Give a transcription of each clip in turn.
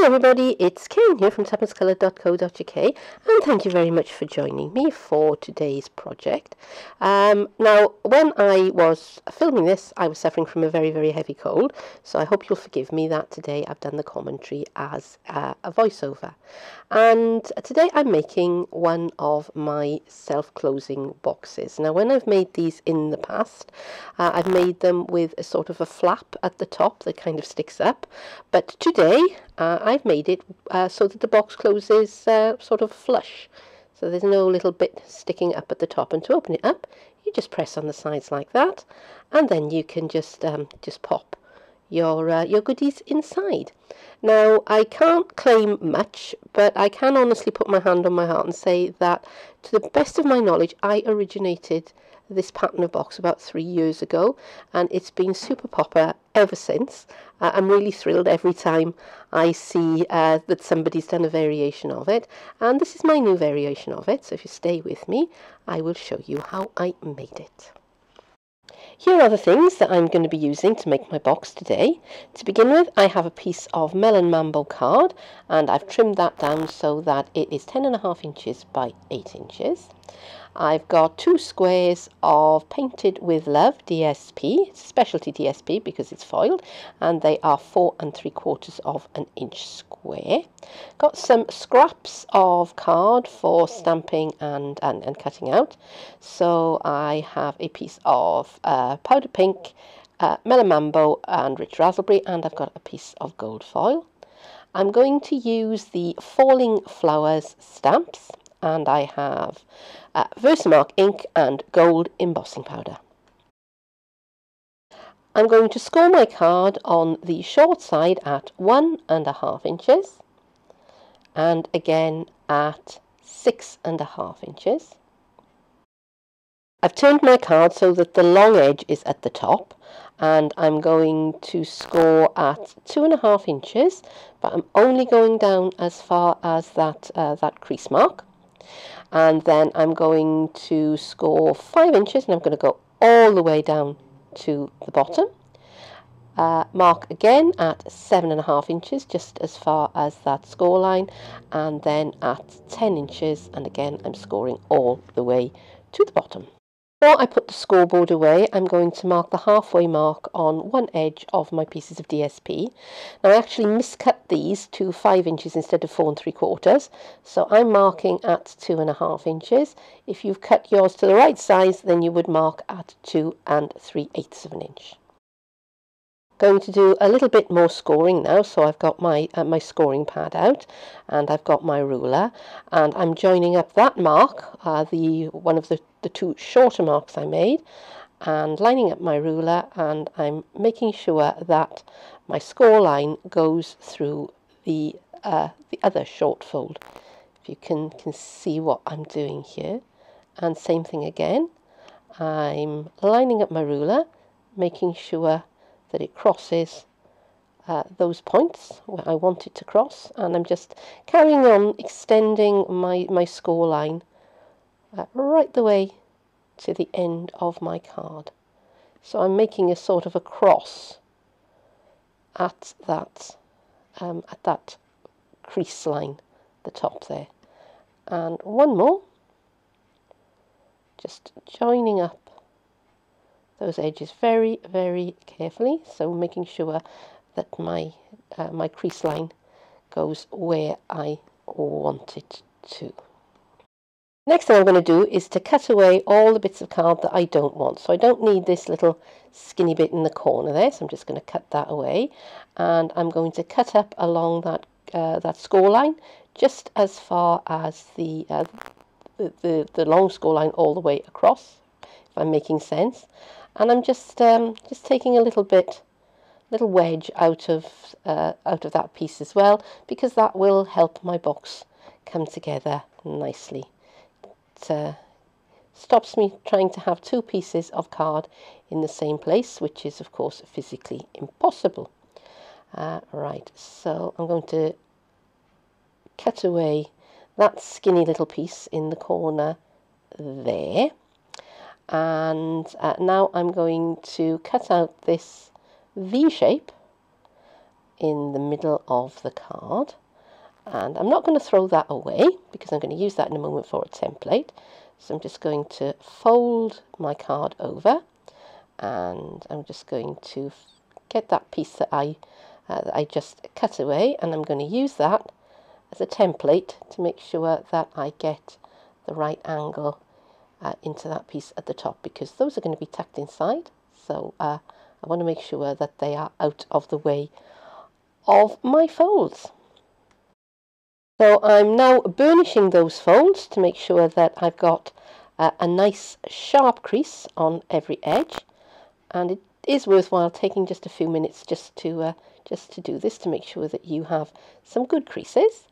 everybody, it's Keren here from tuppencecoloured.co.uk, and thank you very much for joining me for today's project. Now, when I was filming this, I was suffering from a very, very heavy cold, so I hope you'll forgive me that today I've done the commentary as a voiceover. And today I'm making one of my self-closing boxes. Now, when I've made these in the past, I've made them with a sort of a flap at the top that kind of sticks up, but today I've made it so that the box closes sort of flush, so there's no little bit sticking up at the top. And to open it up, you just press on the sides like that, and then you can just pop your goodies inside. Now, I can't claim much, but I can honestly put my hand on my heart and say that, to the best of my knowledge, I originated this pattern of box about 3 years ago, and it's been super popular ever since. I'm really thrilled every time I see that somebody's done a variation of it, and this is my new variation of it, so if you stay with me, I will show you how I made it. Here are the things that I'm going to be using to make my box today. To begin with, I have a piece of Melon Mambo card, and I've trimmed that down so that it is 10.5 inches by 8 inches. I've got 2 squares of Painted with Love DSP, specialty DSP because it's foiled, and they are 4 3/4 of an inch square. Got some scraps of card for stamping and cutting out. So I have a piece of powder pink, Melon Mambo and Rich Raspberry, and I've got a piece of gold foil. I'm going to use the Falling Flowers stamps, and I have Versamark ink and gold embossing powder. I'm going to score my card on the short side at 1.5 inches and again at 6.5 inches. I've turned my card so that the long edge is at the top, and I'm going to score at 2.5 inches, but I'm only going down as far as that crease mark. And then I'm going to score 5 inches, and I'm going to go all the way down to the bottom. Mark again at 7.5 inches, just as far as that score line, and then at 10 inches, and again I'm scoring all the way to the bottom. Before I put the scoreboard away, I'm going to mark the halfway mark on one edge of my pieces of DSP. Now, I actually miscut these to 5 inches instead of 4 3/4, so I'm marking at 2.5 inches. If you've cut yours to the right size, then you would mark at 2 3/8 of an inch. Going to do a little bit more scoring now, so I've got my scoring pad out, and I've got my ruler, and I'm joining up that mark, one of the 2 shorter marks I made, and lining up my ruler, and I'm making sure that my score line goes through the other short fold. If you can see what I'm doing here, and same thing again. I'm lining up my ruler, making sure that it crosses those points where I want it to cross, and I'm just carrying on extending my score line right the way to the end of my card. So I'm making a sort of a cross at that crease line, the top there, and one more, just joining up those edges very, very carefully, so making sure that my crease line goes where I want it to. Next thing I'm going to do is to cut away all the bits of card that I don't want. So I don't need this little skinny bit in the corner there, so I'm just going to cut that away, and I'm going to cut up along that score line just as far as the long score line all the way across, if I'm making sense. And I'm just taking a little wedge out of that piece as well, because that will help my box come together nicely. It stops me trying to have 2 pieces of card in the same place, which is of course physically impossible. Right, so I'm going to cut away that skinny little piece in the corner there. And now I'm going to cut out this V shape in the middle of the card. And I'm not going to throw that away because I'm going to use that in a moment for a template. So I'm just going to fold my card over, and I'm just going to get that piece that I just cut away, and I'm going to use that as a template to make sure that I get the right angle into that piece at the top, because those are going to be tucked inside. So I want to make sure that they are out of the way of my folds. So I'm now burnishing those folds to make sure that I've got a nice sharp crease on every edge, and it is worthwhile taking just a few minutes just to do this, to make sure that you have some good creases.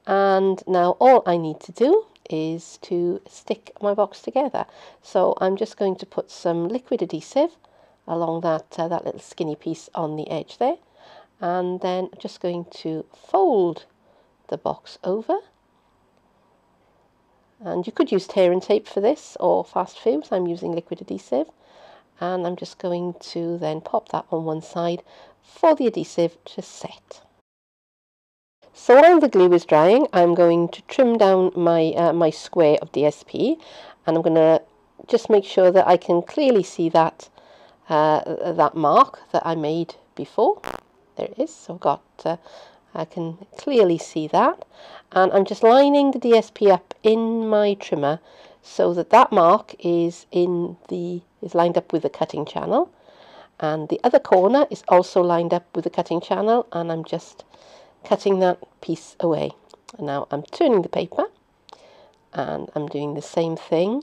And now all I need to do is to stick my box together. So I'm just going to put some liquid adhesive along that little skinny piece on the edge there, and then just going to fold the box over. And you could use tear and tape for this, or fast fuse. I'm using liquid adhesive, and I'm just going to then pop that on one side for the adhesive to set. So while the glue is drying, I'm going to trim down my my square of DSP, and I'm going to just make sure that I can clearly see that that mark that I made before. There it is. So I've got I can clearly see that, and I'm just lining the DSP up in my trimmer so that that mark is lined up with the cutting channel, and the other corner is also lined up with the cutting channel, and I'm just cutting that piece away. And now I'm turning the paper, and I'm doing the same thing,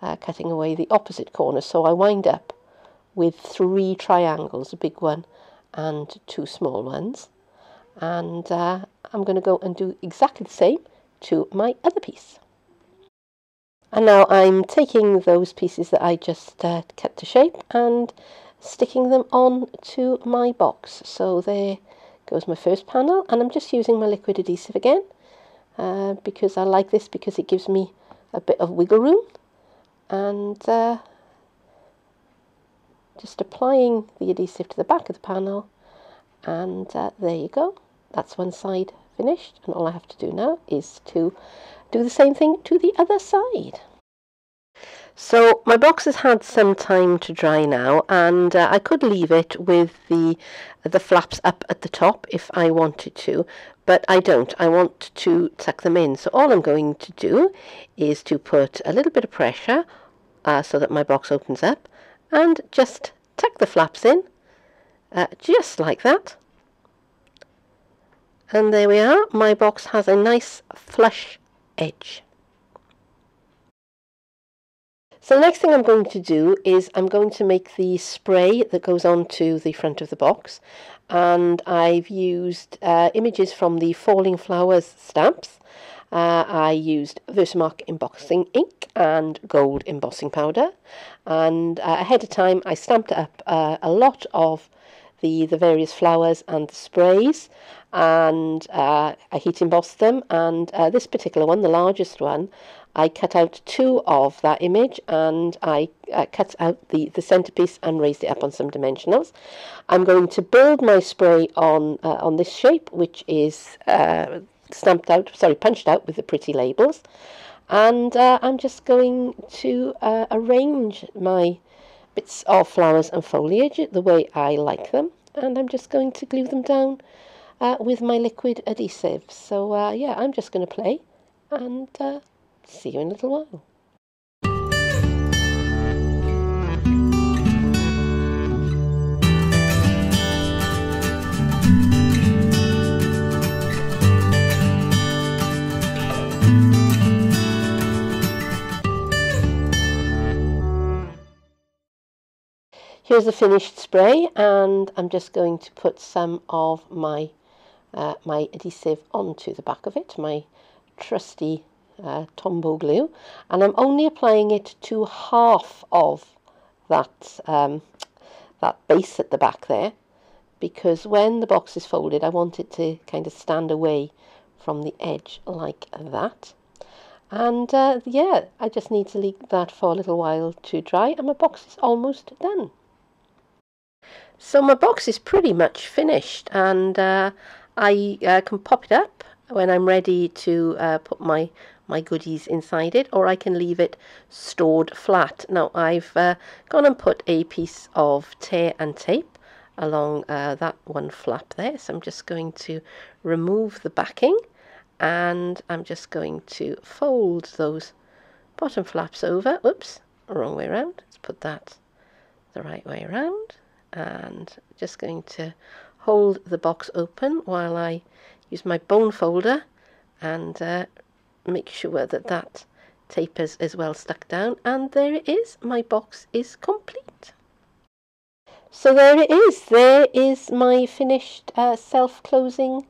cutting away the opposite corner. So I wind up with 3 triangles, a big one and 2 small ones. And I'm going to go and do exactly the same to my other piece. And now I'm taking those pieces that I just cut to shape and sticking them on to my box. So there goes my first panel, and I'm just using my liquid adhesive again because I like this, because it gives me a bit of wiggle room, and just applying the adhesive to the back of the panel, and there you go. That's one side finished, and all I have to do now is to do the same thing to the other side. So my box has had some time to dry now, and I could leave it with the flaps up at the top if I wanted to, but I don't. I want to tuck them in. So all I'm going to do is to put a little bit of pressure so that my box opens up, and just tuck the flaps in, just like that. And there we are. My box has a nice flush edge. So the next thing I'm going to do is I'm going to make the spray that goes onto the front of the box, and I've used images from the Falling Flowers stamps. I used Versamark embossing ink and gold embossing powder, and ahead of time I stamped up a lot of the various flowers and the sprays, and I heat embossed them. And this particular one, the largest one, I cut out 2 of that image, and I cut out the centerpiece and raised it up on some dimensionals. I'm going to build my spray on this shape, which is punched out with the pretty labels, and I'm just going to arrange my bits of flowers and foliage the way I like them, and I'm just going to glue them down with my liquid adhesive. So yeah, I'm just going to play, and see you in a little while. Here's the finished spray, and I'm just going to put some of my my adhesive onto the back of it, my trusty Tombow glue, and I'm only applying it to half of that that base at the back there, because when the box is folded I want it to kind of stand away from the edge like that. And yeah, I just need to leave that for a little while to dry, and my box is almost done. So my box is pretty much finished, and I can pop it up when I'm ready to put my goodies inside it, or I can leave it stored flat. Now I've gone and put a piece of tear and tape along that one flap there, so I'm just going to remove the backing, and I'm just going to fold those bottom flaps over. Oops, wrong way around. Let's put that the right way around, and just going to hold the box open while I use my bone folder and make sure that that tape is well stuck down, and there it is. My box is complete. So there it is. There is my finished self-closing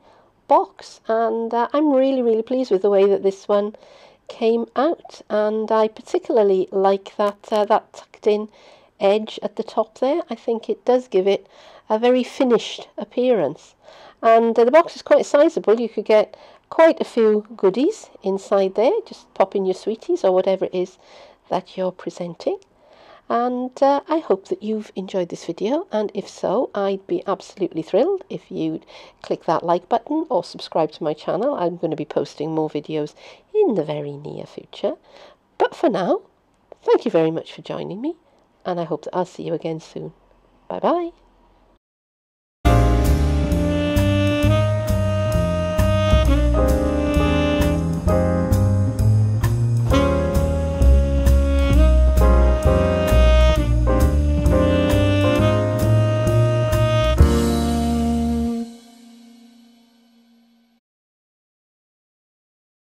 box, and I'm really pleased with the way that this one came out, and I particularly like that that tucked in edge at the top there. I think it does give it a very finished appearance, and the box is quite sizable. You could get quite a few goodies inside there. Just pop in your sweeties or whatever it is that you're presenting. And I hope that you've enjoyed this video, and if so, I'd be absolutely thrilled if you'd click that like button or subscribe to my channel. I'm going to be posting more videos in the very near future. But for now, thank you very much for joining me, and I hope that I'll see you again soon. Bye bye.